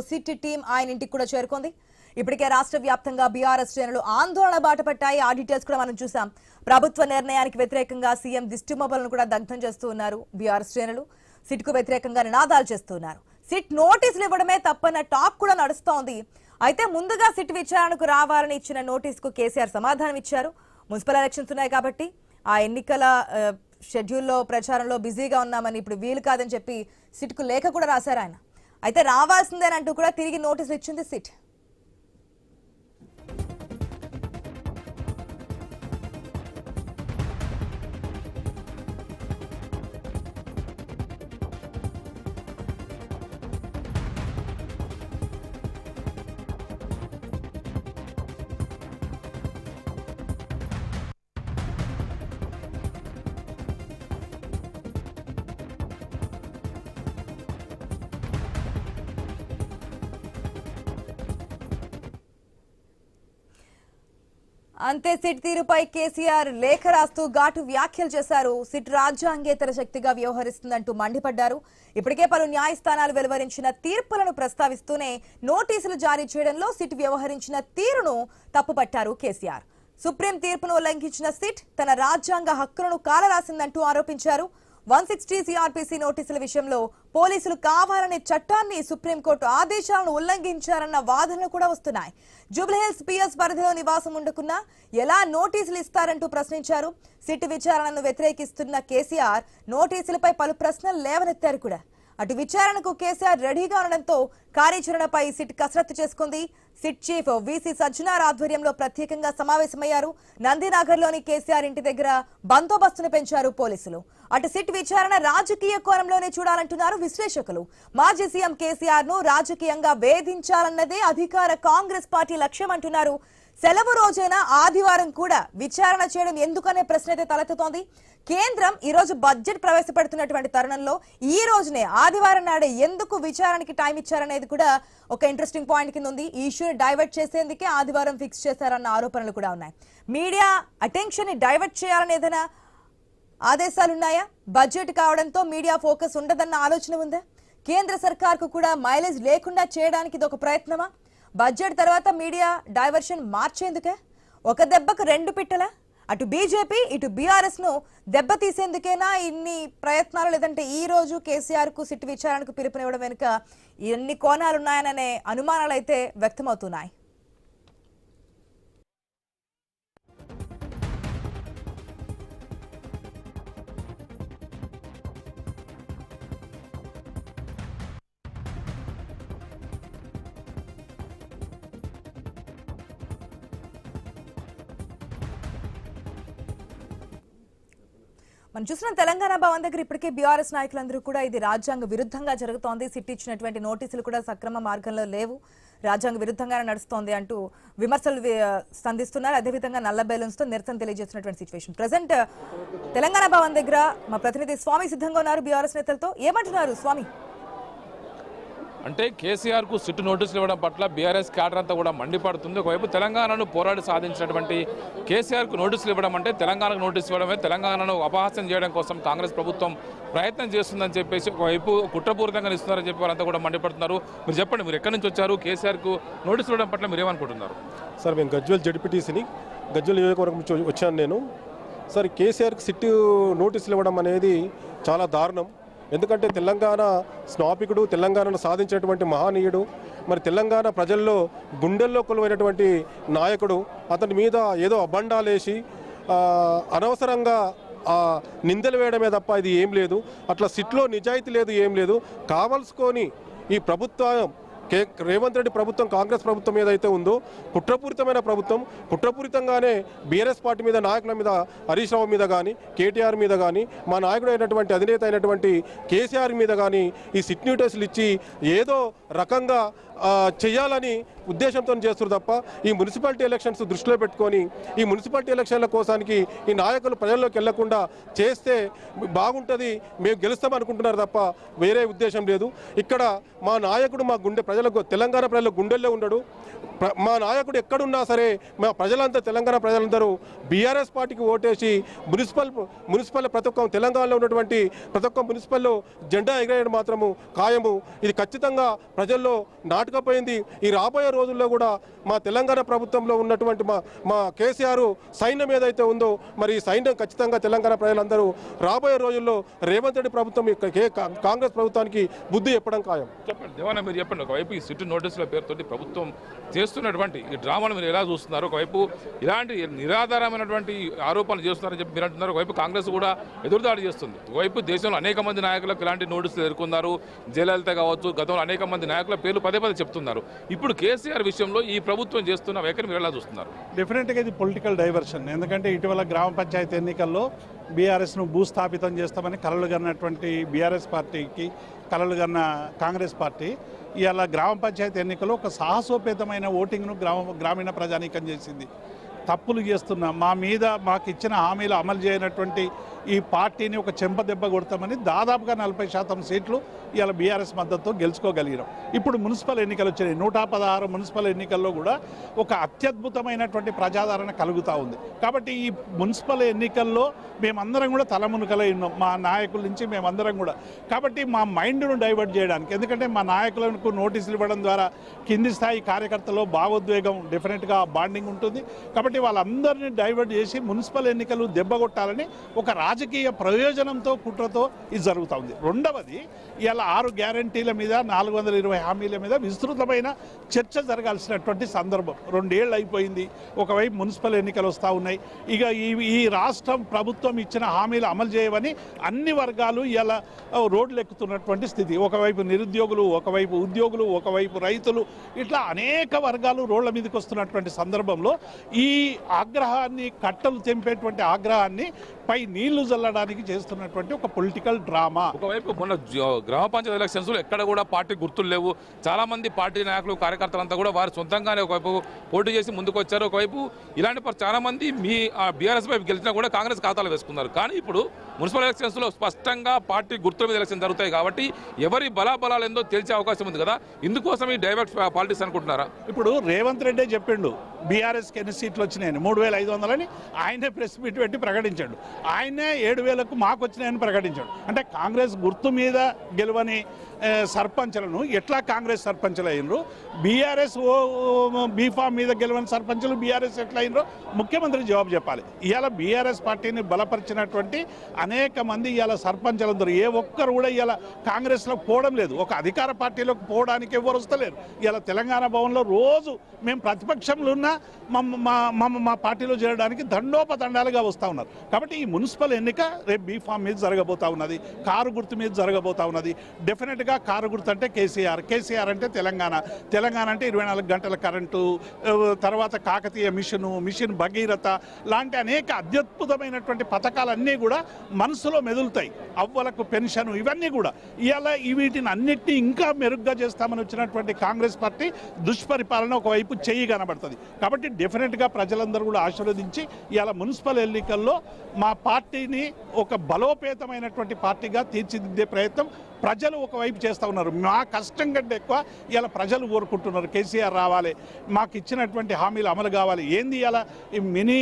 SIT team ఆయన ఇంటికి కూడా చేరుకుంది. ఇప్పటికే రాష్ట్ర వ్యాప్తంగా బీఆర్ఎస్ శ్రేణులు ఆందోళన బాటపట్టాయి. ఆ డీటెయిల్స్ కూడా మనం చూసాం. ప్రభుత్వ నిర్ణయానికి వ్యతిరేకంగా సీఎం దిష్టిబొమ్మలను కూడా దగ్ధం చేస్తూ ఉన్నారు బీఆర్ఎస్ శ్రేణులు. సిట్ కు వ్యతిరేకంగా నినాదాలు చేస్తున్నారు. సిట్ నోటీసులు ఇవ్వడమే తప్పన్న టాక్ కూడా నడుస్తోంది. అయితే ముందుగా సిట్ విచారణకు రావాలని ఇచ్చిన నోటీసుకు కేసీఆర్ సమాధానం ఇచ్చారు. మున్సిపల్ ఎలక్షన్స్ ఉన్నాయి కాబట్టి ఆ ఎన్నికల షెడ్యూల్లో ప్రచారంలో బిజీగా ఉన్నామని ఇప్పుడు వీలు కాదని చెప్పి సిట్కు లేఖ కూడా రాశారు ఆయన. అయితే రావాల్సిందేనంటూ కూడా తిరిగి నోటీసులు ఇచ్చింది సిట్. అంతే సిట్ తీరుపై కేసీఆర్ లేఖ రాస్తూ ఘాటు వ్యాఖ్యలు చేశారు. సిట్ రాజ్యాంగేతర శక్తిగా వ్యవహరిస్తుందంటూ మండిపడ్డారు. ఇప్పటికే పలు న్యాయస్థానాలు వెలువరించిన తీర్పులను ప్రస్తావిస్తూనే నోటీసులు జారీ చేయడంలో సిట్ వ్యవహరించిన తీరును తప్పుపట్టారు కేసీఆర్. సుప్రీం తీర్పును ఉల్లంఘించిన సిట్ తన రాజ్యాంగ హక్కులను కాలరాసిందంటూ ఆరోపించారు. 160 సిఆర్పిసి నోటీసుల విషయంలో పోలీసులు కావాలనే చట్టాన్ని సుప్రీంకోర్టు ఆదేశాలను ఉల్లంఘించారన్న వాదనలు కూడా వస్తున్నాయి. జూబ్లీహిల్స్ పిఎస్ పరిధిలో నివాసం ఉండకున్నా ఎలా నోటీసులు ఇస్తారంటూ ప్రశ్నించారు. సిట్ విచారణను వ్యతిరేకిస్తున్న కేసీఆర్ నోటీసులపై పలు ప్రశ్నలు లేవనెత్తారు కూడా. అటు విచారణకు కేసీఆర్ రెడీగా ఉండడంతో కార్యాచరణపై సిట్ కసరత్తు చేసుకుంది. సిట్ చీఫ్ వీసీ సజ్జనార్ ఆధ్వర్యంలో ప్రత్యేకంగా సమావేశమయ్యారు. నందినగర్లోని కేసీఆర్ ఇంటి దగ్గర బందోబస్తును పెంచారు పోలీసులు. అటు సిట్ విచారణ రాజకీయ కోణంలోనే చూడాలంటున్నారు విశ్లేషకులు. మాజీ సీఎం కేసీఆర్ ను రాజకీయంగా వేధించాలన్నదే అధికార కాంగ్రెస్ పార్టీ లక్ష్యం అంటున్నారు. సెలవు రోజైన ఆదివారం కూడా విచారణ చేయడం ఎందుకనే ప్రశ్న అయితే తలెత్తుతోంది. కేంద్రం ఈ రోజు బడ్జెట్ ప్రవేశపెడుతున్నటువంటి తరుణంలో ఈ రోజునే ఆదివారం నాడే ఎందుకు విచారణకి టైం ఇచ్చారనేది కూడా ఒక ఇంట్రెస్టింగ్ పాయింట్ కింద ఉంది. ఈ ఇష్యూని డైవర్ట్ చేసేందుకే ఆదివారం ఫిక్స్ చేశారన్న ఆరోపణలు కూడా ఉన్నాయి. మీడియా అటెన్షన్ ని డైవర్ట్ చేయాలని ఏదైనా ఆదేశాలున్నాయా? బడ్జెట్ కావడంతో మీడియా ఫోకస్ ఉండదన్న ఆలోచన ఉందా? కేంద్ర సర్కార్కు కూడా మైలేజ్ లేకుండా చేయడానికి ఇది ఒక ప్రయత్నమా? బడ్జెట్ తర్వాత మీడియా డైవర్షన్ మార్చేందుకే? ఒక దెబ్బకు రెండు పిట్టలా? అటు బీజేపీ ఇటు బీఆర్ఎస్ ను దెబ్బతీసేందుకేనా ఇన్ని ప్రయత్నాలు? లేదంటే ఈ రోజు కేసీఆర్ కు సిట్ విచారణకు పిలుపునివ్వడం వెనుక ఎన్ని కోణాలున్నాయననే అనుమానాలు అయితే వ్యక్తమవుతున్నాయి. మనం చూసిన తెలంగాణ భవన్ దగ్గర ఇప్పటికే బీఆర్ఎస్ నాయకులందరూ కూడా ఇది రాజ్యాంగ విరుద్ధంగా జరుగుతోంది, సిట్ ఇచ్చినటువంటి నోటీసులు కూడా సక్రమ మార్గంలో లేవు, రాజ్యాంగ విరుద్ధంగానే నడుస్తోంది అంటూ విమర్శలు సంధిస్తున్నారు. అదేవిధంగా నల్ల బెలూన్స్ తో నిరసన తెలియజేస్తున్నటువంటి సిచ్యువేషన్ ప్రెసెంట్ తెలంగాణ భవన్ దగ్గర మా ప్రతినిధి స్వామి సిద్ధంగా ఉన్నారు బీఆర్ఎస్ నేతలతో. ఏమంటున్నారు స్వామి? అంటే కేసీఆర్కు సిట్ నోటీసులు ఇవ్వడం పట్ల బీఆర్ఎస్ క్యాడర్ అంతా కూడా మండిపడుతుంది. ఒకవైపు తెలంగాణను పోరాడి సాధించినటువంటి కేసీఆర్కు నోటీసులు ఇవ్వడం అంటే తెలంగాణకు నోటీసులు ఇవ్వడమే, తెలంగాణను అపహాస్యం చేయడం కోసం కాంగ్రెస్ ప్రభుత్వం ప్రయత్నం చేస్తుందని చెప్పేసి ఒకవైపు కుట్రపూరితంగా ఇస్తున్నారని చెప్పి వాళ్ళంతా కూడా మండిపడుతున్నారు. మీరు చెప్పండి, మీరు ఎక్కడి నుంచి వచ్చారు? కేసీఆర్కు నోటీసులు ఇవ్వడం పట్ల మీరు ఏమనుకుంటున్నారు? సార్, మేము గజ్వేల్ జడ్పీటీసీని, గజ్వేల్ నియోజకవర్గం నుంచి వచ్చాను నేను. సార్, కేసీఆర్కి సిట్ నోటీసులు ఇవ్వడం అనేది చాలా దారుణం. ఎందుకంటే తెలంగాణ స్నాపికుడు, తెలంగాణను సాధించినటువంటి మహనీయుడు, మరి తెలంగాణ ప్రజల్లో గుండెల్లో కొలువైనటువంటి నాయకుడు. అతని మీద ఏదో అబండాలేసి అనవసరంగా నిందలు వేయడమే తప్ప ఇది ఏం లేదు. అట్లా సిట్లో నిజాయితీ లేదు, ఏం లేదు. కావలసుకొని ఈ ప్రభుత్వం రేవంత్ రెడ్డి ప్రభుత్వం, కాంగ్రెస్ ప్రభుత్వం ఏదైతే ఉందో కుట్రపూరితమైన ప్రభుత్వం, కుట్రపూరితంగానే బీఆర్ఎస్ పార్టీ మీద, నాయకుల మీద, హరీష్ రావు మీద కానీ, కేటీఆర్ మీద కానీ, మా నాయకుడు అయినటువంటి అధినేత అయినటువంటి కేసీఆర్ మీద కానీ ఈ సిట్ నోటీసులు ఇచ్చి ఏదో రకంగా చేయాలని ఉద్దేశంతో చేస్తారు తప్ప ఈ మున్సిపాలిటీ ఎలక్షన్స్ దృష్టిలో పెట్టుకొని ఈ మున్సిపాలిటీ ఎలక్షన్ల కోసానికి ఈ నాయకులు ప్రజల్లోకి వెళ్లకుండా చేస్తే బాగుంటుంది, మేము గెలుస్తాం అనుకుంటున్నారు తప్ప వేరే ఉద్దేశం లేదు. ఇక్కడ మా నాయకుడు మా ప్రజలకు తెలంగాణ ప్రజల గుండెల్లో ఉండడు. మా నాయకుడు ఎక్కడున్నా సరే మా ప్రజలంతా తెలంగాణ ప్రజలందరూ బీఆర్ఎస్ పార్టీకి ఓటేసి మున్సిపల్ ప్రతి ఒక్క తెలంగాణలో ఉన్నటువంటి ప్రతి ఒక్క మున్సిపల్లో జెండా ఎగరేయడం మాత్రము ఖాయము. ఇది ఖచ్చితంగా ప్రజల్లో నాటుకపోయింది. ఈ రాబోయే రోజుల్లో కూడా మా తెలంగాణ ప్రభుత్వంలో ఉన్నటువంటి మా కేసీఆర్ సైన్యం ఏదైతే ఉందో మరి ఈ సైన్యం ఖచ్చితంగా తెలంగాణ ప్రజలందరూ రాబోయే రోజుల్లో రేవంత్ రెడ్డి ప్రభుత్వం కాంగ్రెస్ ప్రభుత్వానికి బుద్ధి చెప్పడం ఖాయం. చెప్పండి దేవన్న, మీరు చెప్పండి. ఒకవైపు ఈ సిట్ నోటీసుల పేరుతోటి ప్రభుత్వం చేస్తున్నటువంటి ఈ డ్రామాను మీరు ఎలా చూస్తున్నారు? ఒకవైపు ఇలాంటి నిరాధారమైనటువంటి ఆరోపణలు చేస్తున్నారని చెప్పి మీరు అంటున్నారు. ఒకవైపు కాంగ్రెస్ కూడా ఎదురుదాడి చేస్తుంది. ఒకవైపు దేశంలో అనేక మంది నాయకులకు ఇలాంటి నోటీసులు ఎదుర్కొన్నారు. జయలలిత కావచ్చు, గతంలో అనేక మంది నాయకుల పేర్లు పదే చెప్తున్నారు. ఇప్పుడు కేసీఆర్ విషయంలో ఈ ప్రభుత్వం చేస్తున్న వైఖరి మీరు ఎలా చూస్తున్నారు? డెఫినెట్గా ఇది పొలిటికల్ డైవర్షన్. ఎందుకంటే ఇటీవల గ్రామ పంచాయతీ ఎన్నికల్లో బీఆర్ఎస్ను భూస్థాపితం చేస్తామని కలలు కన్నటువంటి బీఆర్ఎస్ పార్టీకి కలలు కన్న కాంగ్రెస్ పార్టీ ఇవాళ గ్రామ పంచాయతీ ఎన్నికల్లో ఒక సాహసోపేతమైన ఓటింగ్ను గ్రామీణ ప్రజానీకం చేసింది. తప్పులు చేస్తున్నా మాకు ఇచ్చిన హామీలు అమలు చేయనటువంటి ఈ పార్టీని ఒక చెంపదెబ్బ కొడతామని దాదాపుగా 40% సీట్లు ఇవాళ బీఆర్ఎస్ మద్దతుతో గెలుచుకోగలిగినాం. ఇప్పుడు మున్సిపల్ ఎన్నికలు వచ్చినాయి. 116 మున్సిపల్ ఎన్నికల్లో కూడా ఒక అత్యద్భుతమైనటువంటి ప్రజాదరణ కలుగుతూ ఉంది. కాబట్టి ఈ మున్సిపల్ ఎన్నికల్లో మేమందరం కూడా తలమునకలై ఉన్నాం, మా నాయకుల నుంచి మేమందరం కూడా. కాబట్టి మా మైండ్ను డైవర్ట్ చేయడానికి, ఎందుకంటే మా నాయకులకు నోటీసులు ఇవ్వడం ద్వారా కింది స్థాయి కార్యకర్తలో భావోద్వేగం డెఫినెట్గా బాండింగ్ ఉంటుంది. కాబట్టి వాళ్ళందరినీ డైవర్ట్ చేసి మున్సిపల్ ఎన్నికలు దెబ్బగొట్టాలని ఒక రాజకీయ ప్రయోజనంతో కుట్రతో ఇది జరుగుతూ ఉంది. రెండవది ఇలా 6 గ్యారంటీల మీద 420 హామీల మీద విస్తృతమైన చర్చ జరగాల్సినటువంటి సందర్భం. 2 ఏళ్ళు అయిపోయింది. ఒకవైపు మున్సిపల్ ఎన్నికలు వస్తూ ఉన్నాయి. ఇక ఈ రాష్ట్రం ప్రభుత్వం ఇచ్చిన హామీలు అమలు చేయవని అన్ని వర్గాలు ఇలా రోడ్లు ఎక్కుతున్నటువంటి స్థితి. ఒకవైపు నిరుద్యోగులు, ఒకవైపు ఉద్యోగులు, ఒకవైపు రైతులు, ఇట్లా అనేక వర్గాలు రోడ్ల మీదకి వస్తున్నటువంటి సందర్భంలో ఈ ఆగ్రహాన్ని, కట్టలు తెంపేటువంటి ఆగ్రహాన్ని పై నీళ్లు చల్లడానికి చేస్తున్నటువంటి ఒక పొలిటికల్ డ్రామా. ఒకవైపు మొన్న గ్రామ పంచాయతీ ఎలక్షన్స్ లో ఎక్కడ కూడా పార్టీ గుర్తులు లేవు. చాలా మంది పార్టీ నాయకులు, కార్యకర్తలంతా కూడా వారు సొంతంగానే ఒకవైపు పోటీ చేసి ముందుకు వచ్చారు. ఒకవైపు ఇలాంటి చాలా మంది మీ బీఆర్ఎస్ వైపు గెలిచినా కూడా కాంగ్రెస్ ఖాతాలు వేసుకున్నారు. కానీ ఇప్పుడు మున్సిపల్ ఎలక్షన్స్ లో స్పష్టంగా పార్టీ గుర్తుల మీద ఎలక్షన్ జరుగుతాయి కాబట్టి ఎవరి బలాబలాలు ఏందో తెలిసే అవకాశం ఉంది కదా. ఇందుకోసం ఈ డైవర్ట్ పాలిటిక్స్ అనుకుంటున్నారా? ఇప్పుడు రేవంత్ రెడ్డి చెప్పిండు బీఆర్ఎస్కి ఎన్ని సీట్లు వచ్చినాయని, 3500 అని ఆయనే ప్రెస్ మీట్ పెట్టి ప్రకటించాడు. ఆయనే 7000కు మాకు వచ్చినాయని ప్రకటించాడు. అంటే కాంగ్రెస్ గుర్తు మీద గెలవని సర్పంచులను ఎట్లా కాంగ్రెస్ సర్పంచులు అయినరు, బీఆర్ఎస్ బీఫామ్ మీద గెలవని సర్పంచులు బీఆర్ఎస్ ఎట్లా అయినరో ముఖ్యమంత్రి జవాబు చెప్పాలి. ఇవాళ బీఆర్ఎస్ పార్టీని బలపరిచినటువంటి అనేక మంది ఇవాళ సర్పంచులందరూ ఏ ఒక్కరు కూడా ఇవాళ కాంగ్రెస్లోకి పోవడం లేదు. ఒక అధికార పార్టీలోకి పోవడానికి ఎవరు వస్తలేరు. ఇవాళ తెలంగాణ భవన్లో రోజు మేము ప్రతిపక్షంలో ఉన్నా మా పార్టీలో చేరడానికి దండోపదండాలుగా వస్తూ ఉన్నారు. కాబట్టి ఈ మున్సిపల్ ఎన్నిక రేపు బీఫామ్ మీద జరగబోతా ఉన్నది, కారు గుర్తు మీద జరగబోతా ఉన్నది. డెఫినెట్గా కారు గుర్తు అంటే కేసీఆర్ అంటే తెలంగాణ అంటే 24 గంటల కరెంటు, తర్వాత కాకతీయ మిషన్ భగీరథ లాంటి అనేక అత్యద్భుతమైనటువంటి పథకాలన్నీ కూడా మనసులో మెదులుతాయి. అవ్వలకు పెన్షన్, ఇవన్నీ కూడా ఇవాళ వీటిని అన్నిటినీ ఇంకా మెరుగ్గా చేస్తామని వచ్చినటువంటి కాంగ్రెస్ పార్టీ దుష్పరిపాలన ఒకవైపు చెయ్యి కనబడుతుంది. కాబట్టి డెఫినెట్గా ప్రజలందరూ కూడా ఆశీర్వదించి ఇవాళ మున్సిపల్ ఎన్నికల్లో మా పార్టీని ఒక బలోపేతమైనటువంటి పార్టీగా తీర్చిదిద్దే ప్రయత్నం ప్రజలు ఒకవైపు చేస్తూ ఉన్నారు. మా కష్టం కంటే ఎక్కువ ఇలా ప్రజలు కోరుకుంటున్నారు. కేసీఆర్ రావాలి, మాకు ఇచ్చినటువంటి హామీలు అమలు కావాలి. ఏంది ఇలా ఈ మినీ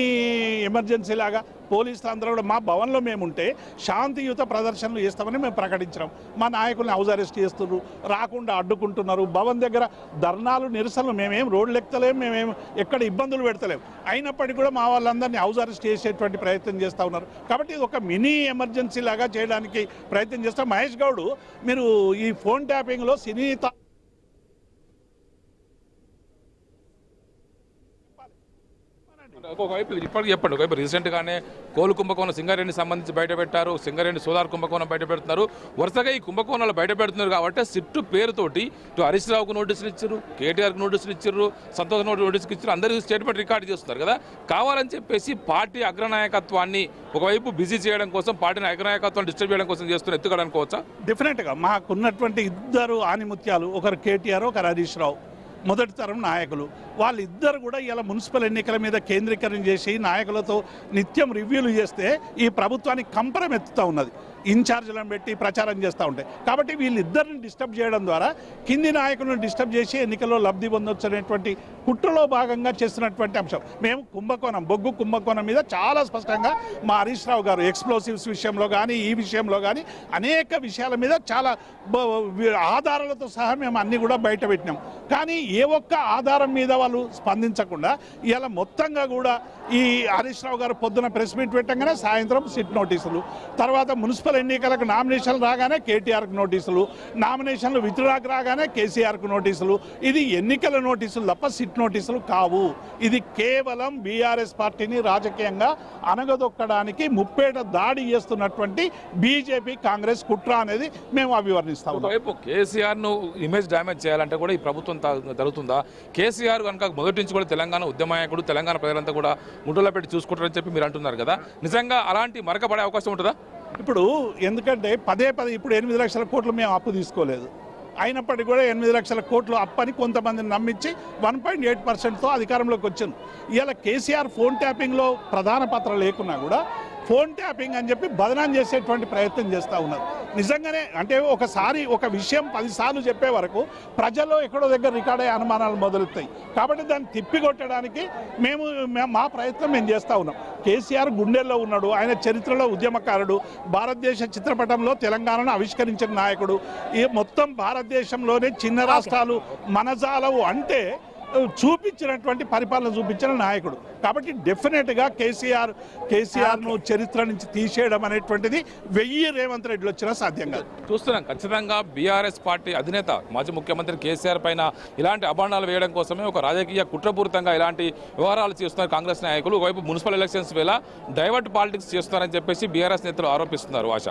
ఎమర్జెన్సీ లాగా పోలీసులు అందరూ కూడా మా భవన్లో మేముంటే శాంతియుత ప్రదర్శనలు చేస్తామని మేము ప్రకటించినాం. మా నాయకుల్ని హౌస్ అరెస్ట్ చేస్తున్నారు, రాకుండా అడ్డుకుంటున్నారు. భవన్ దగ్గర ధర్నాలు, నిరసనలు, మేమేం రోడ్లు ఎక్కుతలేము, మేమేం ఎక్కడ ఇబ్బందులు పెడతలేము. అయినప్పటికీ కూడా మా వాళ్ళందరినీ హౌస్ అరెస్ట్ చేసేటువంటి ప్రయత్నం చేస్తూ ఉన్నారు. కాబట్టి ఇది ఒక మినీ ఎమర్జెన్సీ లాగా చేయడానికి ప్రయత్నం చేస్తాం. మహేష్ గౌడ్, మీరు ఈ ఫోన్ ట్యాపింగ్లో సినీ ఒకవైపు ఇప్పటికి చెప్పండి, ఒకవైపు రీసెంట్గానే కోలు కుంభకోణం సింగరేణి సంబంధించి బయట పెట్టారు, సింగరేణి సోలార్ కుంభకోణం బయట పెడుతున్నారు. వరుసగా ఈ కుంభకోణాలు బయట పెడుతున్నారు కాబట్టి సిట్టు పేరుతోటి ఇటు హరీష్ రావుకు నోటీసులు ఇచ్చారు, కేటీఆర్కి నోటీసులు ఇచ్చారు, సంతోష్ నోటీసులు ఇచ్చారు, అందరికీ స్టేట్మెంట్ రికార్డు చేస్తున్నారు కదా. కావాలని చెప్పేసి పార్టీ అగ్రనాయకత్వాన్ని ఒకవైపు బిజీ చేయడం కోసం, పార్టీని అగ్రనాయకత్వాన్ని డిస్టర్బ్ చేయడం కోసం చేస్తున్న ఎత్తుకోవడానికోవచ్చా? డెఫినెట్గా మాకున్నటువంటి ఇద్దరు ఆనిముత్యాలు, ఒకరు కేటీఆర్, ఒకరు హరీష్ రావు, మొదటి తరం నాయకులు. వాళ్ళిద్దరు కూడా ఇలా మున్సిపల్ ఎన్నికల మీద కేంద్రీకరణ చేసి నాయకులతో నిత్యం రివ్యూలు చేస్తే ఈ ప్రభుత్వానికి కంపరం ఎత్తుతూ ఉన్నది. ఇన్ఛార్జీలను పెట్టి ప్రచారం చేస్తూ ఉంటాయి. కాబట్టి వీళ్ళిద్దరిని డిస్టర్బ్ చేయడం ద్వారా కింది నాయకులను డిస్టర్బ్ చేసి ఎన్నికల్లో లబ్ధి పొందొచ్చు అనేటువంటి కుట్రలో భాగంగా చేస్తున్నటువంటి అంశం. మేము బొగ్గు కుంభకోణం మీద చాలా స్పష్టంగా మా హరీష్ రావు గారు ఎక్స్ప్లోసివ్స్ విషయంలో కానీ, ఈ విషయంలో కానీ అనేక విషయాల మీద చాలా ఆధారాలతో సహా మేము అన్ని కూడా బయట పెట్టినాం. కానీ ఏ ఒక్క ఆధారం మీద వాళ్ళు స్పందించకుండా ఇలా మొత్తంగా కూడా ఈ హరీష్ రావు గారు పొద్దున ప్రెస్ మీట్ పెట్టగానే సాయంత్రం సిట్ నోటీసులు, తర్వాత మున్సిపల్ ఎన్నికలకు నామినేషన్లు రాగానే కేటీఆర్కు నోటీసులు, నామినేషన్లు విత్డ్రాకు రాగానే కేసీఆర్కు నోటీసులు. ఇది ఎన్నికల నోటీసులు తప్ప సిట్ నోటీసులు కావు. ఇది కేవలం బీఆర్ఎస్ పార్టీని రాజకీయంగా అనగదొక్కడానికి ముప్పేట దాడి చేస్తున్నటువంటి బీజేపీ కాంగ్రెస్ కుట్ర అనేది మేము అభివర్ణిస్తాం. ఒకవైపు కేసీఆర్ను ఇమేజ్ డ్యామేజ్ చేయాలంటే కూడా ఈ ప్రభుత్వం జరుగుతుందా? కేసీఆర్ కనుక మొదటి నుంచి కూడా తెలంగాణ ఉద్యమ నాయకుడు, తెలంగాణ ప్రజలంతా కూడా ముఠలో పెట్టి చూసుకుంటారని చెప్పి మీరు అంటున్నారు కదా, నిజంగా అలాంటి మరకపడే అవకాశం ఉంటుందా? ఇప్పుడు ఎందుకంటే పదే ఇప్పుడు 8 లక్షల కోట్లు మేము అప్పు తీసుకోలేదు, అయినప్పటికీ కూడా 8 లక్షల కోట్లు అప్పని కొంతమందిని నమ్మించి 1.8%తో అధికారంలోకి వచ్చింది. ఇవాళ కేసీఆర్ ఫోన్ ట్యాపింగ్లో ప్రధాన పాత్ర లేకున్నా కూడా ఫోన్ ట్యాపింగ్ అని చెప్పి బదనాం చేసేటువంటి ప్రయత్నం చేస్తూ ఉన్నారు. నిజంగానే అంటే ఒకసారి ఒక విషయం 10 సార్లు చెప్పే వరకు ప్రజల్లో ఎక్కడో దగ్గర రికార్డ్ అయ్యే అనుమానాలు మొదలెత్తాయి. కాబట్టి దాన్ని తిప్పికొట్టడానికి మా ప్రయత్నం మేము చేస్తూ ఉన్నాం. కేసీఆర్ గుండెల్లో ఉన్నాడు, ఆయన చరిత్రలో ఉద్యమకారుడు, భారతదేశ చిత్రపటంలో తెలంగాణను ఆవిష్కరించిన నాయకుడు. ఈ మొత్తం భారతదేశంలోనే చిన్న రాష్ట్రాలు మనజాలవు అంటే చూపించినటువంటి పరిపాలన చూపించిన నాయకుడు. కాబట్టి డెఫినెట్గా కేసీఆర్ను చరిత్ర నుంచి తీసేయడం అనేటువంటిది 1000 రేవంత్ రెడ్డిలు వచ్చినా సాధ్యం కాదు. చూస్తున్నాం ఖచ్చితంగా బీఆర్ఎస్ పార్టీ అధినేత మాజీ ముఖ్యమంత్రి కేసీఆర్ పైన ఇలాంటి అభాండాలు వేయడం కోసమే ఒక రాజకీయ కుట్రపూరితంగా ఇలాంటి వ్యవహారాలు చేస్తున్నారు కాంగ్రెస్ నాయకులు. ఒకవైపు మున్సిపల్ ఎలక్షన్స్ వేళ డైవర్ట్ పాలిటిక్స్ చేస్తున్నారని చెప్పేసి బీఆర్ఎస్ నేతలు ఆరోపిస్తున్నారు. ఆశ